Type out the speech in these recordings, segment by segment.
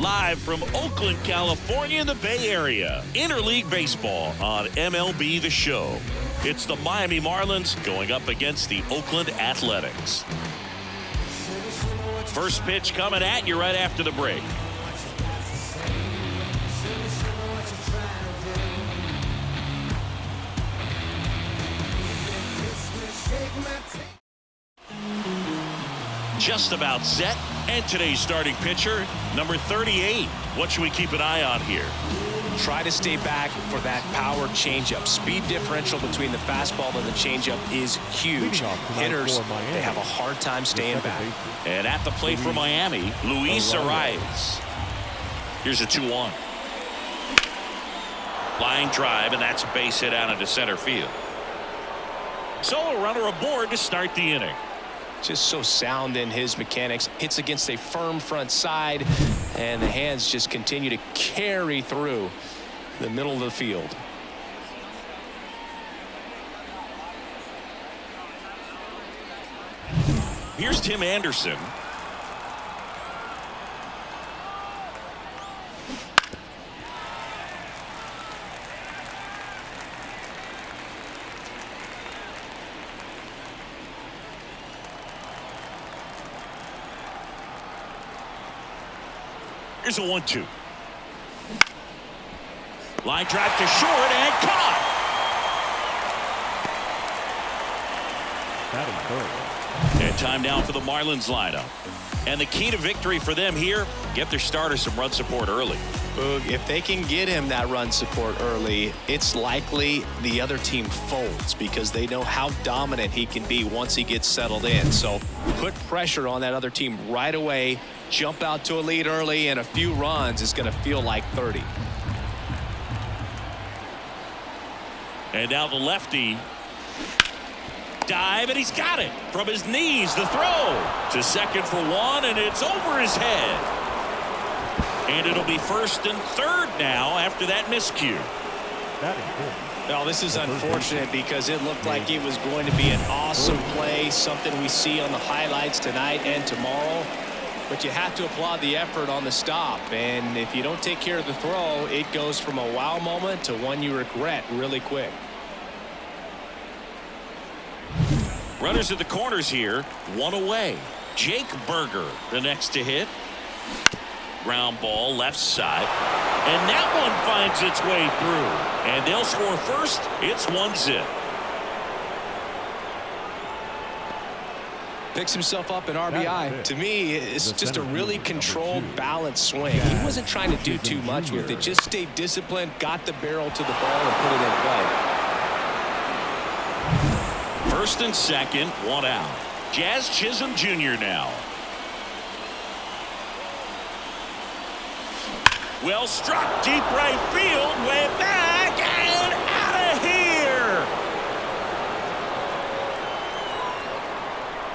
live from Oakland, California in the Bay Area. Interleague baseball on MLB The Show. It's the Miami Marlins going up against the Oakland Athletics. First pitch coming at you right after the break. Just about set, and today's starting pitcher, number 38. What should we keep an eye on here? Try to stay back for that power changeup. Speed differential between the fastball and the changeup is huge. Hitters, they have a hard time staying back. And at the plate for Miami, Luis Arias. Here's a 2-1. Line drive, and that's a base hit out into center field. So a runner aboard to start the inning. Just so sound in his mechanics. Hits against a firm front side, and the hands just continue to carry through the middle of the field. Here's Tim Anderson. Here's a 1-2. Line drive to short and caught. And time now for the Marlins lineup. And the key to victory for them here, get their starter some run support early. If they can get him that run support early, it's likely the other team folds because they know how dominant he can be once he gets settled in. So put pressure on that other team right away. Jump out to a lead early, and a few runs is going to feel like 30. And now the lefty. Dive, and he's got it from his knees. The throw to second for one, and it's over his head. And it'll be first and third now after that miscue. Now this is unfortunate because it looked like it was going to be an awesome play, something we see on the highlights tonight and tomorrow. But you have to applaud the effort on the stop, and if you don't take care of the throw, it goes from a wow moment to one you regret really quick. Runners at the corners here, one away. Jake Berger, the next to hit. Ground ball left side, and that one finds its way through, and they'll score first. It's 1-0. Picks himself up in RBI. To me, it's just a really controlled, balanced swing. He wasn't trying to do too much with it. Just stayed disciplined, got the barrel to the ball, and put it in play. First and second, one out. Jazz Chisholm Jr. now. Well struck, deep right field, way back, and out of here.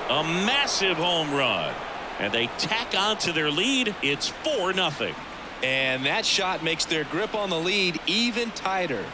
A massive home run, and they tack on to their lead. It's 4-0. And that shot makes their grip on the lead even tighter.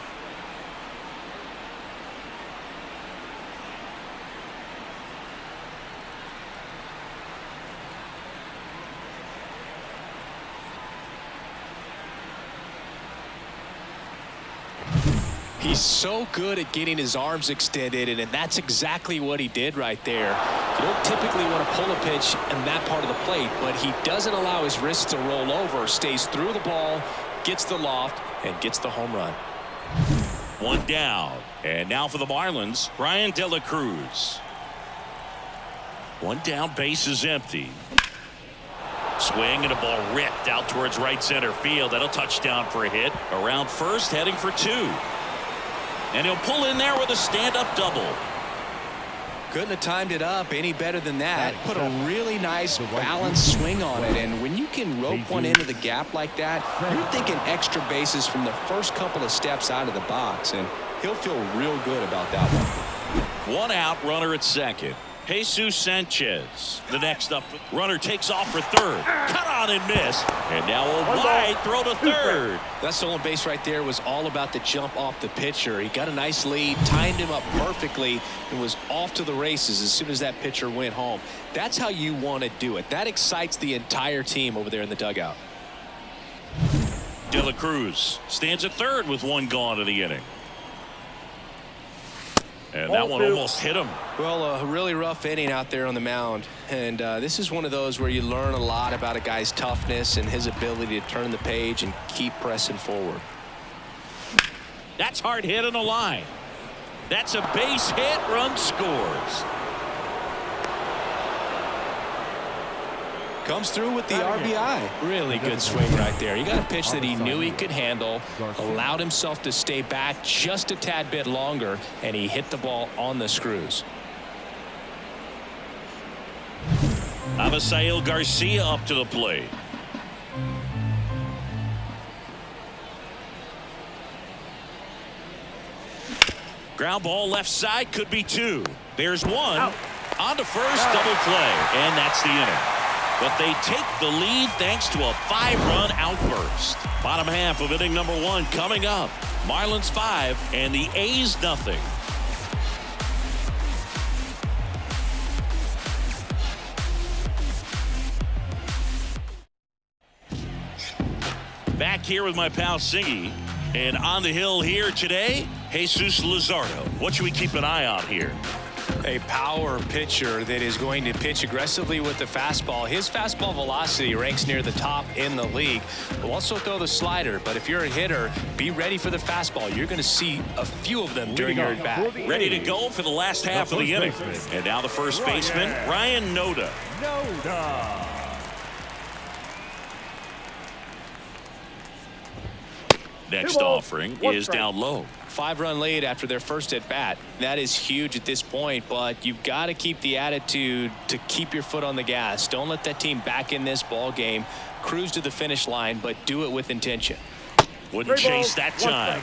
He's so good at getting his arms extended, and that's exactly what he did right there. You don't typically want to pull a pitch in that part of the plate, but he doesn't allow his wrist to roll over, stays through the ball, gets the loft, and gets the home run. One down, and now for the Marlins, Brian De La Cruz. One down, base is empty. Swing and a ball ripped out towards right center field. That'll touchdown for a hit. Around first, heading for two. And he'll pull in there with a stand-up double. Couldn't have timed it up any better than that. Put a really nice balanced swing on it, and when you can rope one into the gap like that, you're thinking extra bases from the first couple of steps out of the box, and he'll feel real good about that one. One out, runner at second. Jesus Sanchez, the next up. Runner takes off for third. Cut on and miss. And now a wide throw to third. That stolen base right there was all about the jump off the pitcher. He got a nice lead, timed him up perfectly, and was off to the races as soon as that pitcher went home. That's how you want to do it. That excites the entire team over there in the dugout. De La Cruz stands at third with one gone in the inning. And that one almost hit him. Well, a really rough inning out there on the mound. And this is one of those where you learn a lot about a guy's toughness and his ability to turn the page and keep pressing forward. That's hard hit on the line. That's a base hit. Run scores. Comes through with the RBI. Really good swing right there. You got a pitch that he knew he could handle, allowed himself to stay back just a tad bit longer, and he hit the ball on the screws. Avisail Garcia up to the plate. Ground ball left side, could be two. There's one. Out. On to first, double play, and that's the inning. But they take the lead thanks to a 5-run outburst. Bottom half of inning number 1 coming up. Marlins 5 and the A's nothing. Back here with my pal Singy. And on the hill here today, Jesus Luzardo. What should we keep an eye on here? A power pitcher that is going to pitch aggressively with the fastball. His fastball velocity ranks near the top in the league. Will also throw the slider, but if you're a hitter, be ready for the fastball. You're going to see a few of them during your at-bat. Ready to go for the last half of the inning. And now the first baseman, Ryan Noda. Next offering is down low. 5-run lead after their first at bat. That is huge at this point, but you've got to keep the attitude to keep your foot on the gas. Don't let that team back in this ball game. Cruise to the finish line, but do it with intention. Wouldn't chase that time.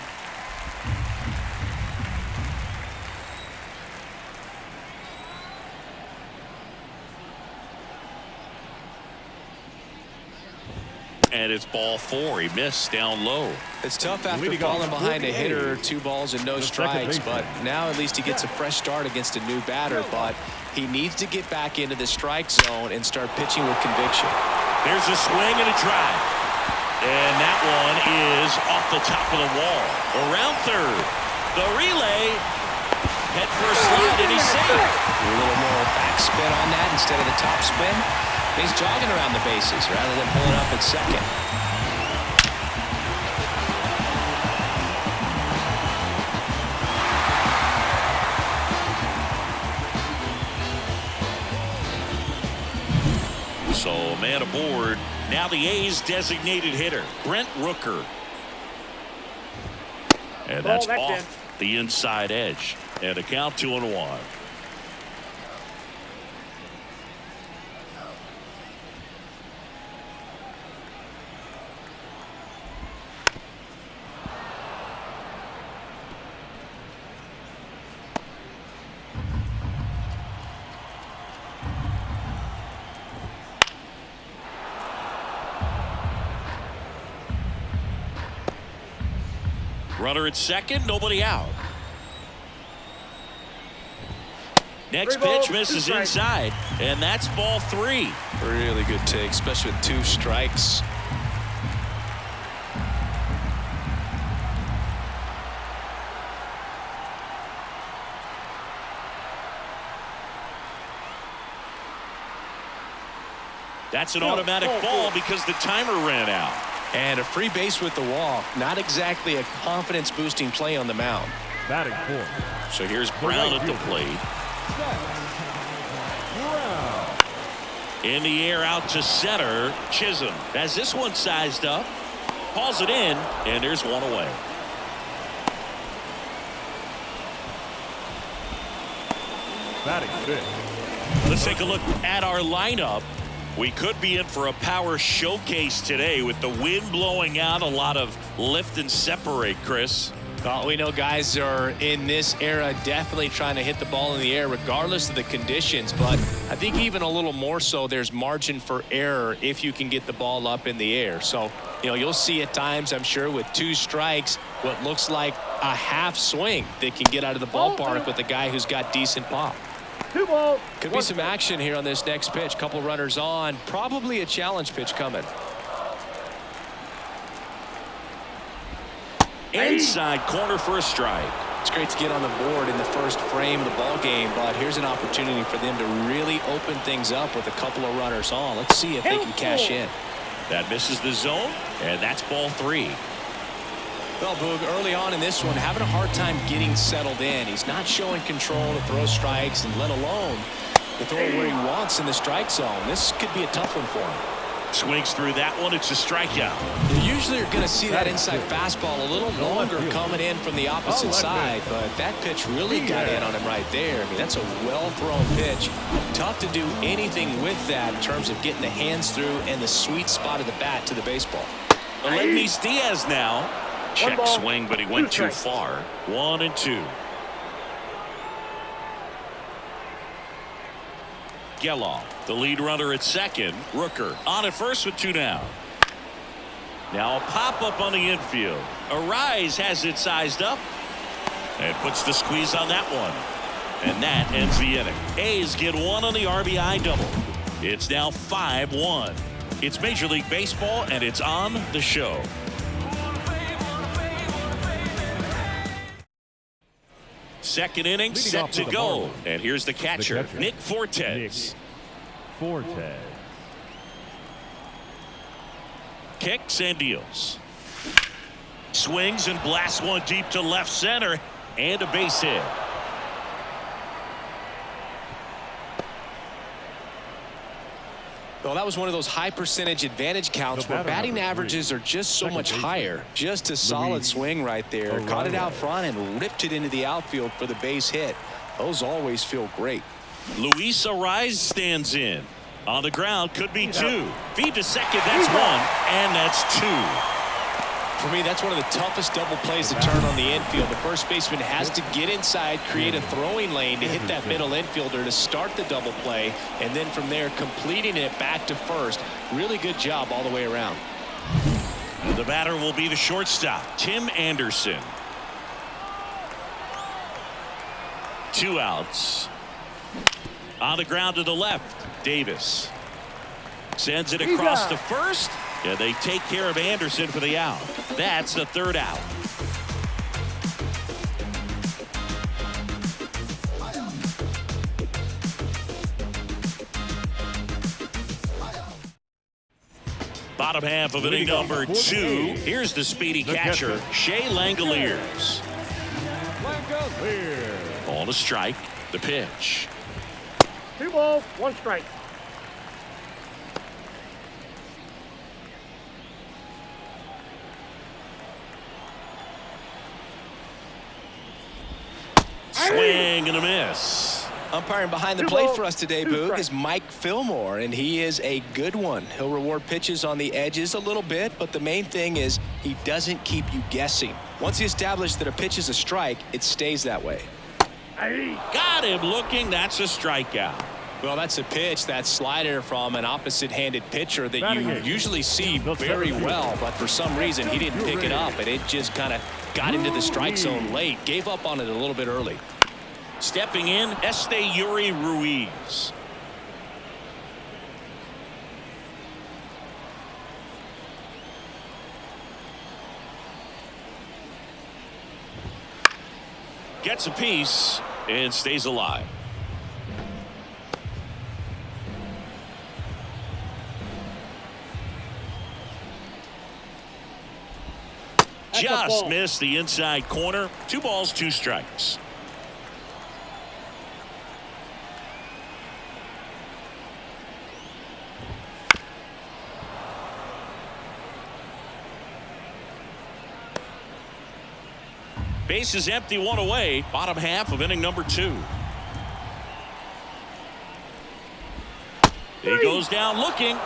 And it's ball 4. He missed down low. It's tough after falling behind a hitter, 2 balls and no strikes, but now at least he gets a fresh start against a new batter, but he needs to get back into the strike zone and start pitching with conviction. There's a swing and a drive. And that one is off the top of the wall. Around third. The relay. Head first slide, and he's safe. A little more backspin on that instead of the top spin. He's jogging around the bases rather than pulling up at second. So man aboard. Now the A's designated hitter, Brent Rooker. And that's off the inside edge. And a count 2-1. Runner at second, nobody out. Next pitch misses inside, and that's ball 3. Really good take, especially with 2 strikes. That's an automatic ball because the timer ran out. And a free base with the walk. Not exactly a confidence-boosting play on the mound. Batting 4. So here's Brown at the plate. In the air out to center. Chisholm has this one sized up. Hauls it in, and there's one away. Batting 5. Let's take a look at our lineup. We could be in for a power showcase today with the wind blowing out, a lot of lift and separate, Chris. Well, we know guys are in this era definitely trying to hit the ball in the air regardless of the conditions, but I think even a little more so there's margin for error if you can get the ball up in the air. So, you know, you'll see at times, I'm sure, with 2 strikes, what looks like a half swing that can get out of the ballpark with a guy who's got decent pop. 2 balls. Could be some action here on this next pitch. Couple runners on. Probably a challenge pitch coming. Inside corner for a strike. It's great to get on the board in the first frame of the ball game, but here's an opportunity for them to really open things up with a couple of runners on. Let's see if they can cash in. That misses the zone, and that's ball 3. Well, Boog, early on in this one, having a hard time getting settled in. He's not showing control to throw strikes, and let alone to throw it where he wants in the strike zone. This could be a tough one for him. Swings through that one. It's a strikeout. You usually are going to see that inside fastball a little longer coming in from the opposite side, but that pitch really got in on him right there. I mean, that's a well-thrown pitch. Tough to do anything with that in terms of getting the hands through and the sweet spot of the bat to the baseball. Aledmys Diaz now. Check swing, but he went too far. 1-2. Geloff, the lead runner at second. Rooker on at first with 2 down. Now a pop-up on the infield. Arise has it sized up and puts the squeeze on that one. And that ends the inning. A's get 1 on the RBI double. It's now 5-1. It's Major League Baseball, and it's on the show. Second inning set to go. And here's the catcher, Nick Fortes. Kicks and deals. Swings and blasts one deep to left center. And a base hit. Well, that was one of those high percentage advantage counts where batting averages are just so much higher. Just a solid swing right there. Caught it out front and ripped it into the outfield for the base hit. Those always feel great. Luis Arise stands in. On the ground, could be 2. Feed to second, that's 1. And that's 2. For me, that's one of the toughest double plays to turn on the infield. The first baseman has to get inside, create a throwing lane to hit that middle infielder to start the double play, and then from there completing it back to first. Really good job all the way around. The batter will be the shortstop, Tim Anderson. 2 outs. On the ground to the left, Davis sends it across to first. And they take care of Anderson for the out. That's the 3rd out. Bottom half of inning number 2. Here's the speedy catcher, Shea Langoliers. On a strike, the pitch. 2 balls, 1 strike. Swing and a miss. Umpiring behind the plate for us today, Boog, is Mike Fillmore, and he is a good one. He'll reward pitches on the edges a little bit, but the main thing is he doesn't keep you guessing. Once he establishes that a pitch is a strike, it stays that way. Got him looking. That's a strikeout. Well, that's a pitch, that slider from an opposite-handed pitcher that you usually see very well, but for some reason he didn't pick it up, and it just kind of got into the strike zone late. Gave up on it a little bit early. Stepping in, Esteury Ruiz. Gets a piece and stays alive. Just missed the inside corner. 2 balls, 2 strikes. Base is empty, 1 away. Bottom half of inning number 2. He goes down looking.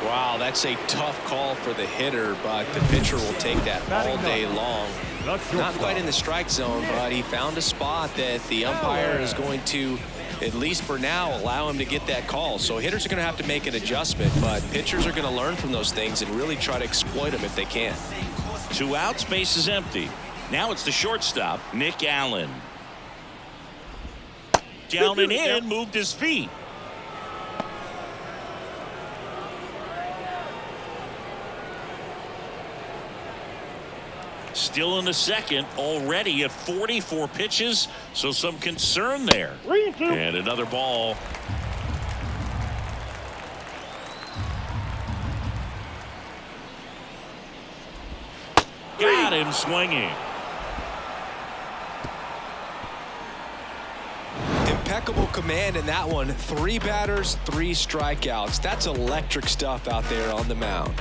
Wow, that's a tough call for the hitter, but the pitcher will take that all day long. Not quite in the strike zone, but he found a spot that the umpire is going to, at least for now, allow him to get that call. So hitters are going to have to make an adjustment, but pitchers are going to learn from those things and really try to exploit them if they can. 2 outs, base is empty. Now it's the shortstop, Nick Allen. Down and in, moved his feet. Still in the second, already at 44 pitches, so some concern there. 3-2. And another ball. Got him swinging. Impeccable command in that one. 3 batters, 3 strikeouts. That's electric stuff out there on the mound.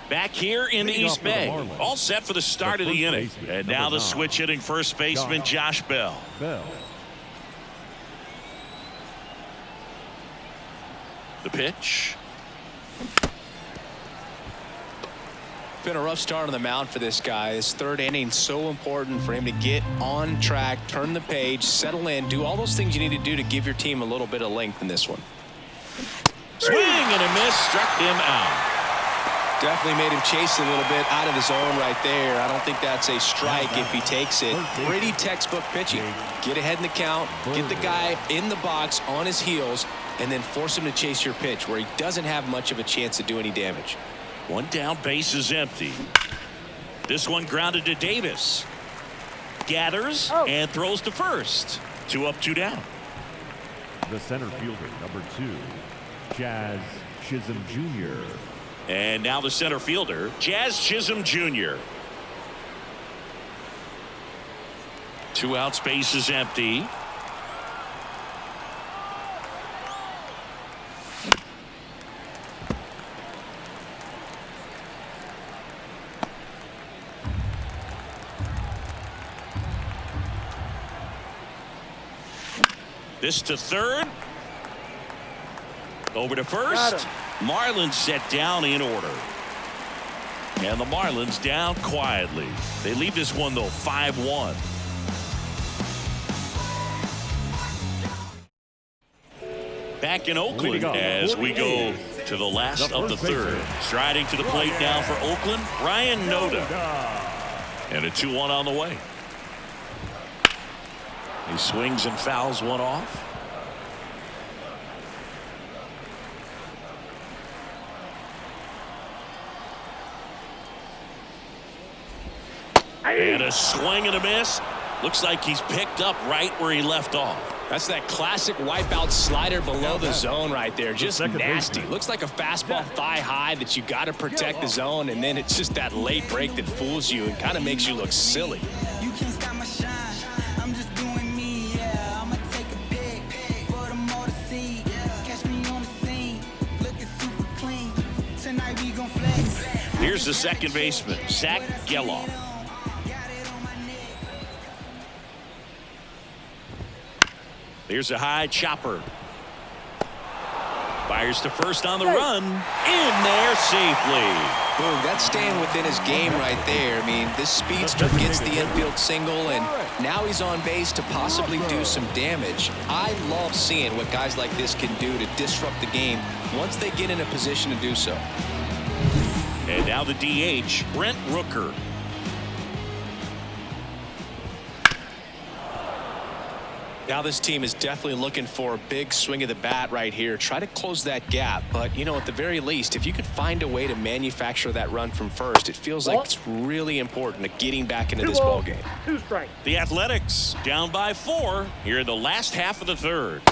Back here in the East Bay, all set for the start of the inning. And now the switch hitting first baseman Josh Bell. The pitch. Been a rough start on the mound for this guy. His third inning so important for him to get on track, turn the page, settle in, do all those things you need to do to give your team a little bit of length in this one. Swing and a miss, struck him out. Definitely made him chase a little bit out of the zone right there. I don't think that's a strike if he takes it. Pretty textbook pitching. Get ahead in the count, get the guy in the box on his heels, and then force him to chase your pitch where he doesn't have much of a chance to do any damage. One down, base is empty. This one grounded to Davis. Gathers and throws to first. 2 up, 2 down. The center fielder, number 2, Jazz Chisholm Jr. And now the center fielder, Jazz Chisholm Jr. 2 outs, base is empty. This to third. Over to first. Marlins set down in order. And the Marlins down quietly. They leave this one, though, 5-1. Back in Oakland as we go to the last of the third. Striding to the plate now for Oakland, Ryan Noda. And a 2-1 on the way. He swings and fouls one off. And a swing and a miss. Looks like he's picked up right where he left off. That's that classic wipeout slider below the zone right there. Just nasty. Looks like a fastball thigh high that you got to protect the zone, and then it's just that late break that fools you and kind of makes you look silly. You can't stop my shine. I'm just doing me, yeah. I'ma take a pic for them all to see. Catch me on the scene, looking super clean. Tonight we gon' flex. Here's the second baseman, Zach Geloff. Here's a high chopper. Fires to first on the run. In there safely. Boom, that's staying within his game right there. I mean, this speedster gets the infield single, and now he's on base to possibly do some damage. I love seeing what guys like this can do to disrupt the game once they get in a position to do so. And now the DH, Brent Rooker. Now this team is definitely looking for a big swing of the bat right here. Try to close that gap. But, you know, at the very least, if you could find a way to manufacture that run from first, it feels like it's really important to getting back into this ball game. 2 strikes. The Athletics down by 4 here in the last half of the third.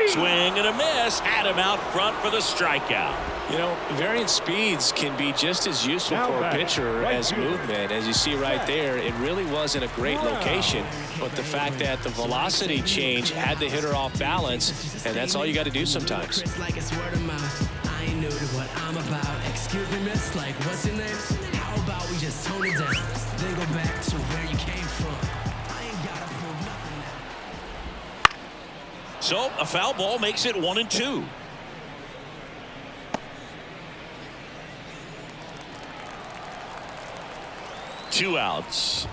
Swing and a miss. Adam out front for the strikeout. You know, variant speeds can be just as useful for a pitcher as movement. As you see right there, it really wasn't a great location, but the fact that the velocity change had the hitter off balance, and that's all you got to do sometimes. Like it's word of mouth. I ain't new to what I'm about. Excuse me, miss, like what's your name? How about we just tone it down, then go back to where you came from. I ain't gotta prove nothing now. So a foul ball makes it 1-2. Two outs.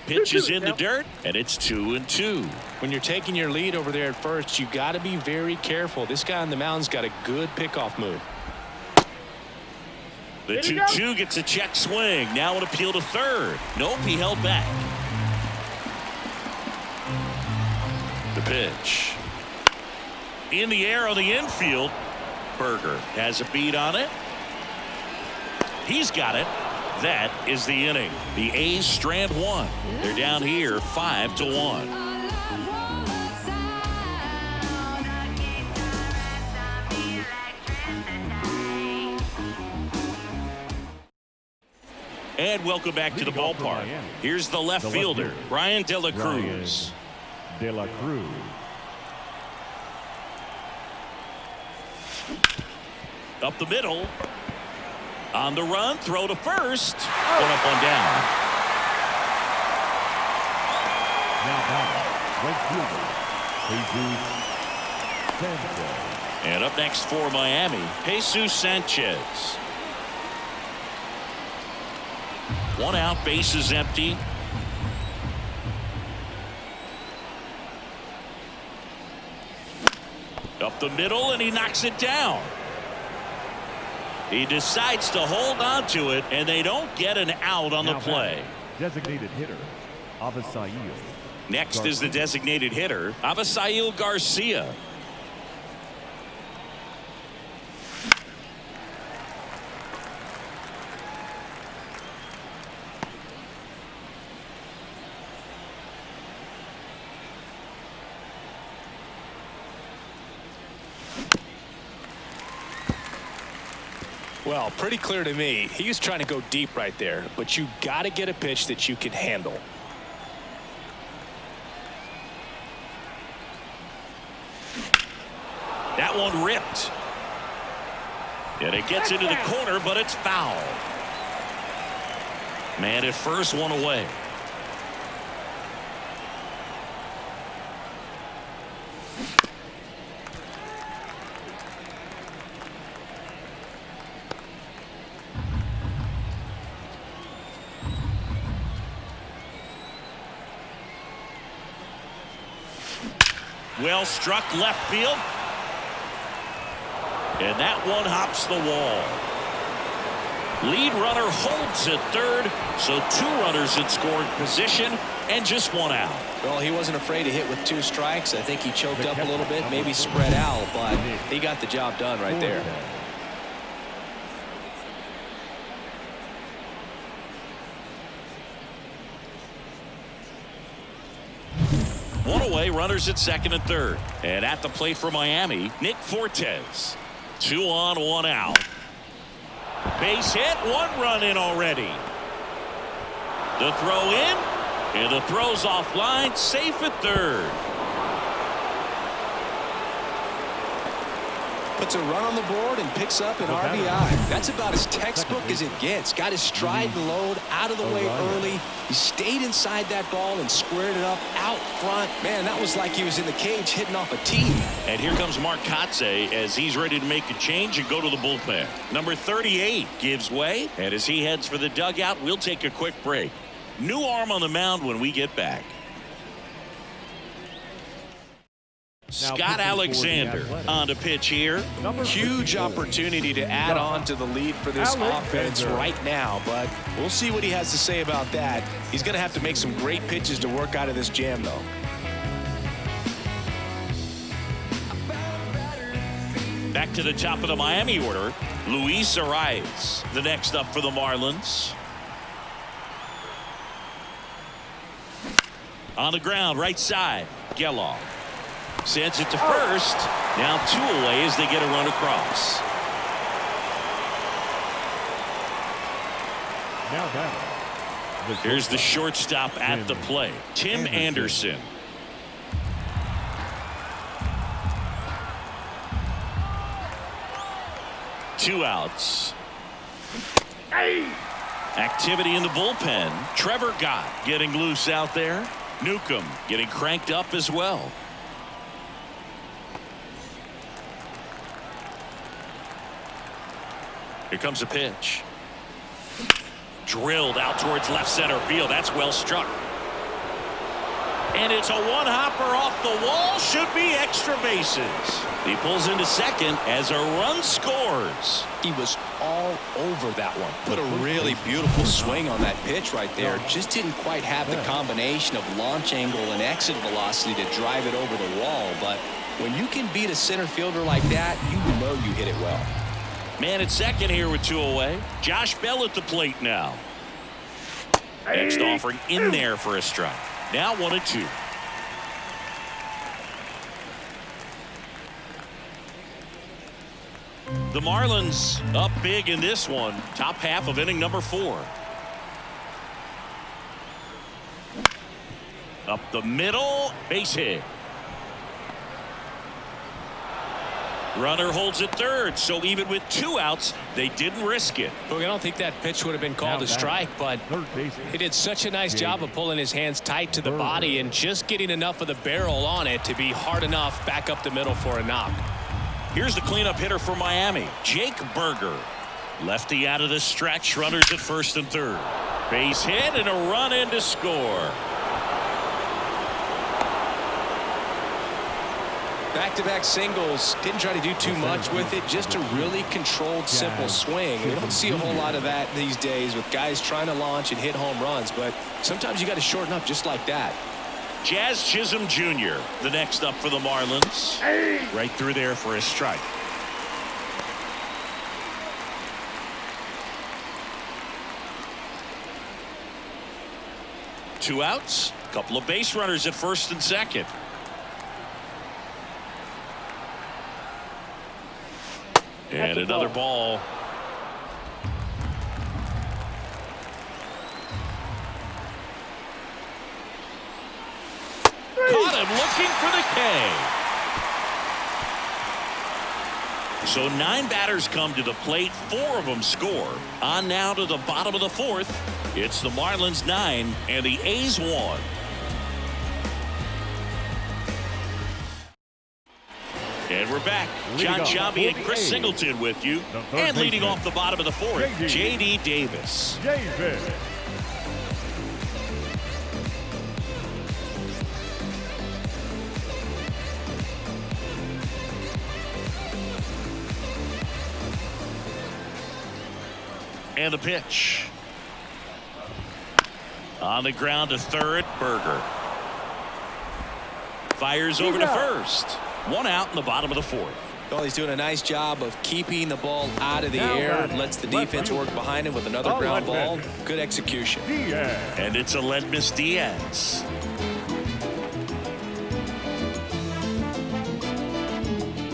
Pitch is in the dirt, and it's 2-2. When you're taking your lead over there at first, you got to be very careful. This guy on the mound's got a good pickoff move. The 2-2 gets a check swing. Now an appeal to third. Nope, he held back. The pitch. In the air on the infield. Berger has a beat on it. He's got it. That is the inning. The A's strand one. They're down here 5-1. And welcome back to the ballpark. Here's the left fielder, Brian De La Cruz. De La Cruz. Up the middle. On the run, throw to first. One up, one down. Now back, right fielder, Jesus Sanchez. And up next for Miami, Jesus Sanchez. One out, bases empty. Up the middle, and he knocks it down. He decides to hold on to it, and they don't get an out on the play. Designated hitter, Avisail. Next is the designated hitter, Avisail Garcia. Well, pretty clear to me. He was trying to go deep right there, but you got to get a pitch that you can handle. That one ripped. And it gets into the corner, but it's foul. Man at first, one away. Well struck left field. And that one hops the wall. Lead runner holds at third, so two runners in scoring position and just one out. Well, he wasn't afraid to hit with two strikes. I think he choked up a little bit, maybe spread out, but he got the job done right there. One away, runners at second and third. And at the plate for Miami, Nick Fortes. 2 on, 1 out. Base hit, 1 run in already. The throw in, and the throw's offline, safe at third. Puts a run on the board and picks up an RBI. That's about as textbook as it gets. Got his stride and load out of the way early. He stayed inside that ball and squared it up out front. Man, that was like he was in the cage hitting off a tee. And here comes Mark Kotze as he's ready to make a change and go to the bullpen. Number 38 gives way, and as he heads for the dugout, we'll take a quick break. New arm on the mound when we get back. Scott Alexander on to pitch here. Huge opportunity to add on to the lead for this offense right now, but we'll see what he has to say about that. He's going to have to make some great pitches to work out of this jam, though. Back to the top of the Miami order, Luis Arias, the next up for the Marlins. On the ground, right side, Geloff. Sends it to first. Now 2 away as they get a run across. Here's the shortstop at the plate, Tim Anderson. Two outs. Activity in the bullpen. Trevor Gott getting loose out there. Newcomb getting cranked up as well. Here comes a pitch. Drilled out towards left center field. That's well struck. And it's a one-hopper off the wall. Should be extra bases. He pulls into second as a run scores. He was all over that one. Put a really beautiful swing on that pitch right there. Just didn't quite have the combination of launch angle and exit velocity to drive it over the wall. But when you can beat a center fielder like that, you know you hit it well. Man at second here with 2 away. Josh Bell at the plate now. Next offering in there for a strike. Now 1-2. The Marlins up big in this one. Top half of inning number 4. Up the middle. Base hit. Runner holds at third, so even with 2 outs, they didn't risk it. Look, I don't think that pitch would have been called a strike, but he did such a nice job of pulling his hands tight to the body and just getting enough of the barrel on it to be hard enough back up the middle for a knock. Here's the cleanup hitter for Miami, Jake Berger. Lefty out of the stretch, runners at first and third. Base hit and a run in to score. Back-to-back singles. Didn't try to do too much with it. Just a really controlled, simple swing. We don't see a whole lot of that these days with guys trying to launch and hit home runs, but sometimes you got to shorten up just like that. Jazz Chisholm Jr. the next up for the Marlins. Right through there for a strike. Two outs. Couple of base runners at first and second. And another ball. Caught him looking for the K. So 9 batters come to the plate. 4 of them score. On now to the bottom of the 4th. It's the Marlins 9 and the A's 1. And we're back. John Sciambi and Chris Singleton with you. And leading off the bottom of the 4th, J.D. Davis. And the pitch. On the ground to third, Berger. Fires over to first. 1 out in the bottom of the 4th. Well, he's doing a nice job of keeping the ball out of the air. Lets the defense work behind him with another ground ball. Good execution. And it's Aledmys Diaz.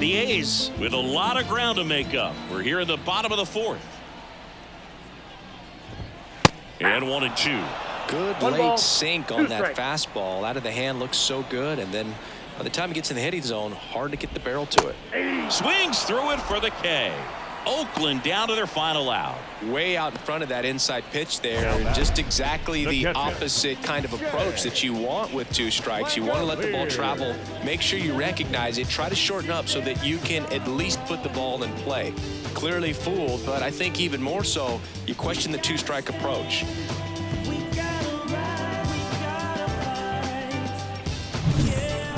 The A's with a lot of ground to make up. We're here in the bottom of the 4th. And 1-2. Good late sink on that fastball. Out of the hand looks so good, and then by the time it gets in the hitting zone, hard to get the barrel to it. Swings through it for the K. Oakland down to their final out. Way out in front of that inside pitch there, and just exactly the opposite kind of approach that you want with 2 strikes. You want to let the ball travel. Make sure you recognize it. Try to shorten up so that you can at least put the ball in play. Clearly fooled, but I think even more so, you question the 2-strike approach.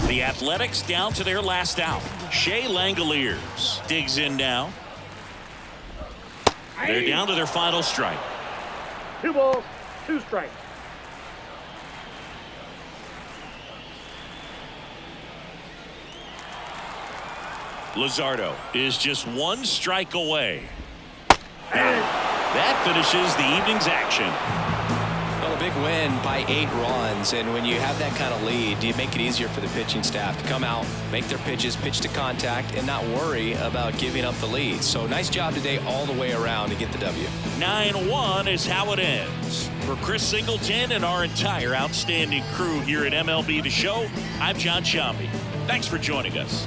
The Athletics down to their last out. Shea Langoliers digs in now. They're down to their final strike. 2 balls, 2 strikes. Luzardo is just 1 strike away. That finishes the evening's action. Well, a big win by 8 runs, and when you have that kind of lead, you make it easier for the pitching staff to come out, make their pitches, pitch to contact, and not worry about giving up the lead. So nice job today all the way around to get the W. 9-1 is how it ends. For Chris Singleton and our entire outstanding crew here at MLB The Show, I'm John Sciambi. Thanks for joining us.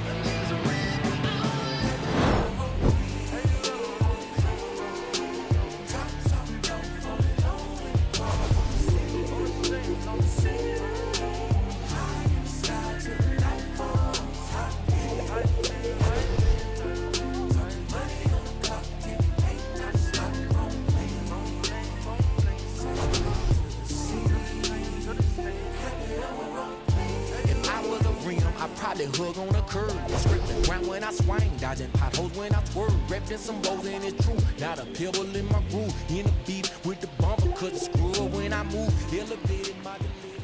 ground when I swing, dodging potholes when I swerve, repping some roads and it's true. Not a pebble in my groove, in the beef with the bumper, cause the screw when I move, elevated my delivery.